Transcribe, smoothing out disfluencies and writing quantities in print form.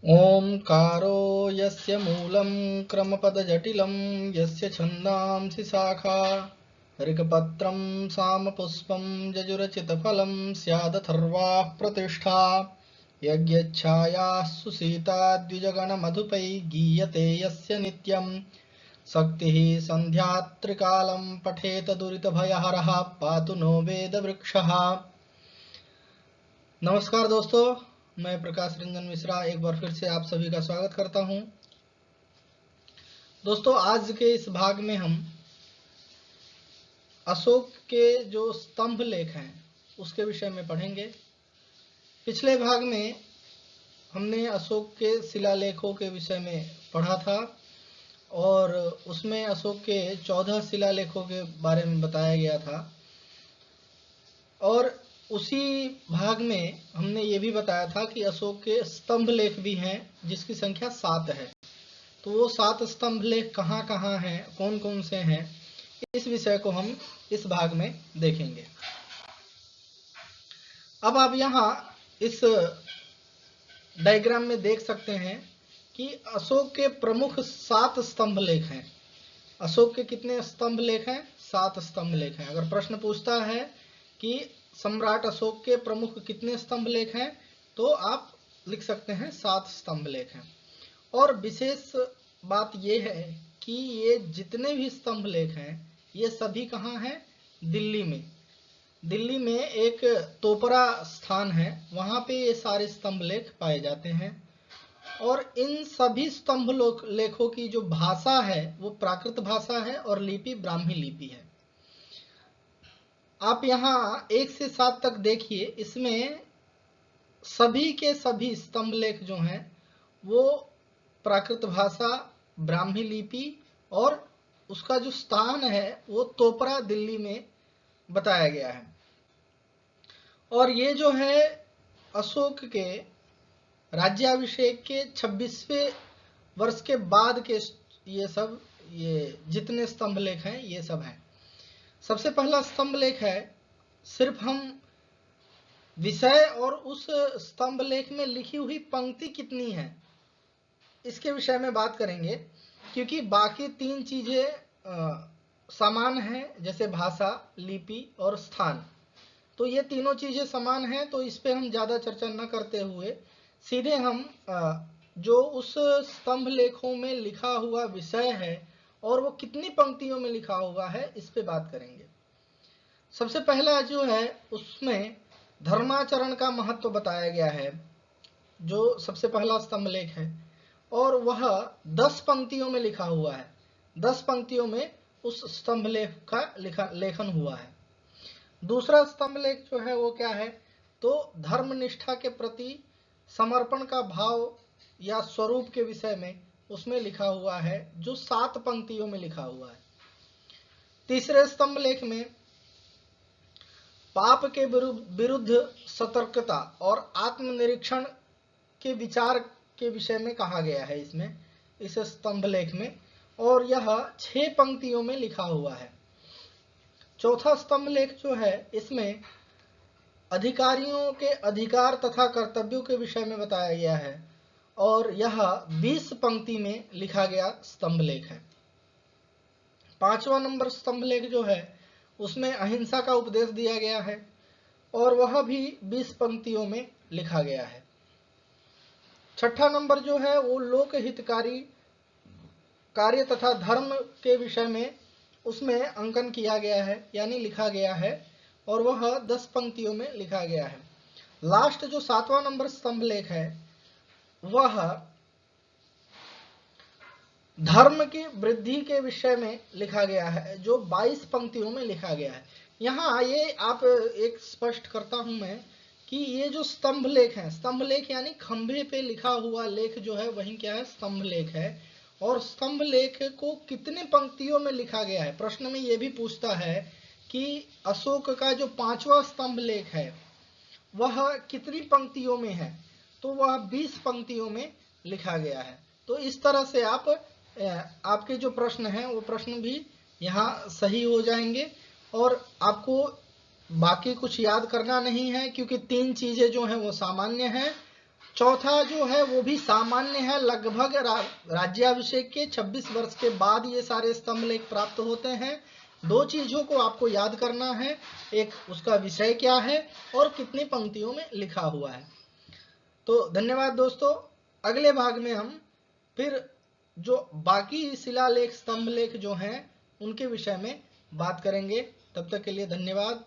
ओंकारो यस्य मूलं क्रमपदजटिलं यस्य छन्दांसि शाखा ऋक्पत्रं सामपुष्पं यजुरचितफलं स्यादथर्वाः प्रतिष्ठा यज्ञच्छायाः सुसीता द्विजगणमधुपै गीयते यस्य नित्यं शक्तिः सन्ध्यात्रिकालं पठेत दुरितभयहरः पातु नो वेदवृक्षः। नमस्कार दोस्तों, मैं प्रकाश रंजन मिश्रा एक बार फिर से आप सभी का स्वागत करता हूं। दोस्तों, आज के इस भाग में हम अशोक के जो स्तंभ लेख हैं उसके विषय में पढ़ेंगे। पिछले भाग में हमने अशोक के शिलालेखों के विषय में पढ़ा था और उसमें अशोक के 14 शिलालेखों के बारे में बताया गया था और उसी भाग में हमने ये भी बताया था कि अशोक के स्तंभ लेख भी हैं जिसकी संख्या 7 है। तो वो 7 स्तंभ लेख कहाँ कहाँ हैं, कौन कौन से हैं, इस विषय को हम इस भाग में देखेंगे। अब आप यहाँ इस डायग्राम में देख सकते हैं कि अशोक के प्रमुख 7 स्तंभ लेख हैं। अशोक के कितने स्तंभ लेख हैं? 7 स्तंभ लेख हैं। अगर प्रश्न पूछता है कि सम्राट अशोक के प्रमुख कितने स्तंभ लेख हैं, तो आप लिख सकते हैं 7 स्तंभ लेख हैं। और विशेष बात यह है कि ये जितने भी स्तंभ लेख हैं ये सभी कहाँ हैं? दिल्ली में। दिल्ली में एक तोपरा स्थान है, वहाँ पे ये सारे स्तंभ लेख पाए जाते हैं। और इन सभी स्तंभ लेखों की जो भाषा है वो प्राकृत भाषा है और लिपि ब्राह्मी लिपि है। आप यहाँ 1 से 7 तक देखिए, इसमें सभी के सभी स्तंभ लेख जो हैं वो प्राकृत भाषा, ब्राह्मी लिपि और उसका जो स्थान है वो तोपरा दिल्ली में बताया गया है। और ये जो है अशोक के राज्याभिषेक के 26वें वर्ष के बाद के ये जितने स्तंभ लेख हैं ये सब हैं। सबसे पहला स्तंभ लेख है, सिर्फ हम विषय और उस स्तंभ लेख में लिखी हुई पंक्ति कितनी है इसके विषय में बात करेंगे, क्योंकि बाकी 3 चीजें समान हैं, जैसे भाषा, लिपि और स्थान। तो ये तीनों चीजें समान हैं, तो इस पे हम ज्यादा चर्चा न करते हुए सीधे हम जो उस स्तंभ लेखों में लिखा हुआ विषय है और वो कितनी पंक्तियों में लिखा हुआ है इस पे बात करेंगे। सबसे पहला जो है उसमें धर्माचरण का महत्व बताया गया है, जो सबसे पहला स्तंभ लेख है, और वह 10 पंक्तियों में लिखा हुआ है। 10 पंक्तियों में उस स्तंभ लेख का लेखन हुआ है। दूसरा स्तंभ लेख जो है वो क्या है, तो धर्मनिष्ठा के प्रति समर्पण का भाव या स्वरूप के विषय में उसमें लिखा हुआ है, जो 7 पंक्तियों में लिखा हुआ है। तीसरे स्तंभ लेख में पाप के विरुद्ध सतर्कता और आत्मनिरीक्षण के विचार के विषय में कहा गया है इसमें, इस स्तंभ लेख में, और यह 6 पंक्तियों में लिखा हुआ है। चौथा स्तंभ लेख जो है इसमें अधिकारियों के अधिकार तथा कर्तव्यों के विषय में बताया गया है और यह 20 पंक्ति में लिखा गया स्तंभ लेख है। 5वां नंबर स्तंभ लेख जो है उसमें अहिंसा का उपदेश दिया गया है और वह भी 20 पंक्तियों में लिखा गया है। 6ठा नंबर जो है वो लोक हितकारी कार्य तथा धर्म के विषय में उसमें अंकन किया गया है, यानी लिखा गया है, और वह 10 पंक्तियों में लिखा गया है। लास्ट जो 7वां नंबर स्तंभ लेख है वह धर्म की वृद्धि के विषय में लिखा गया है, जो 22 पंक्तियों में लिखा गया है। यहाँ ये आप एक स्पष्ट करता हूं मैं कि ये जो स्तंभ लेख हैं, स्तंभ लेख यानी खंभे पे लिखा हुआ लेख जो है वही क्या है, स्तंभ लेख है। और स्तंभ लेख को कितने पंक्तियों में लिखा गया है, प्रश्न में ये भी पूछता है कि अशोक का जो 5वां स्तंभ लेख है वह कितनी पंक्तियों में है, तो वह 20 पंक्तियों में लिखा गया है। तो इस तरह से आपके जो प्रश्न हैं वो प्रश्न भी यहाँ सही हो जाएंगे और आपको बाकी कुछ याद करना नहीं है, क्योंकि 3 चीजें जो हैं वो सामान्य हैं। चौथा जो है वो भी सामान्य है, लगभग राज्याभिषेक के 26 वर्ष के बाद ये सारे स्तंभ लेख प्राप्त होते हैं। दो चीजों को आपको याद करना है, एक उसका विषय क्या है और कितनी पंक्तियों में लिखा हुआ है। तो धन्यवाद दोस्तों, अगले भाग में हम फिर जो बाकी शिलालेख स्तंभ लेख जो हैं उनके विषय में बात करेंगे। तब तक के लिए धन्यवाद।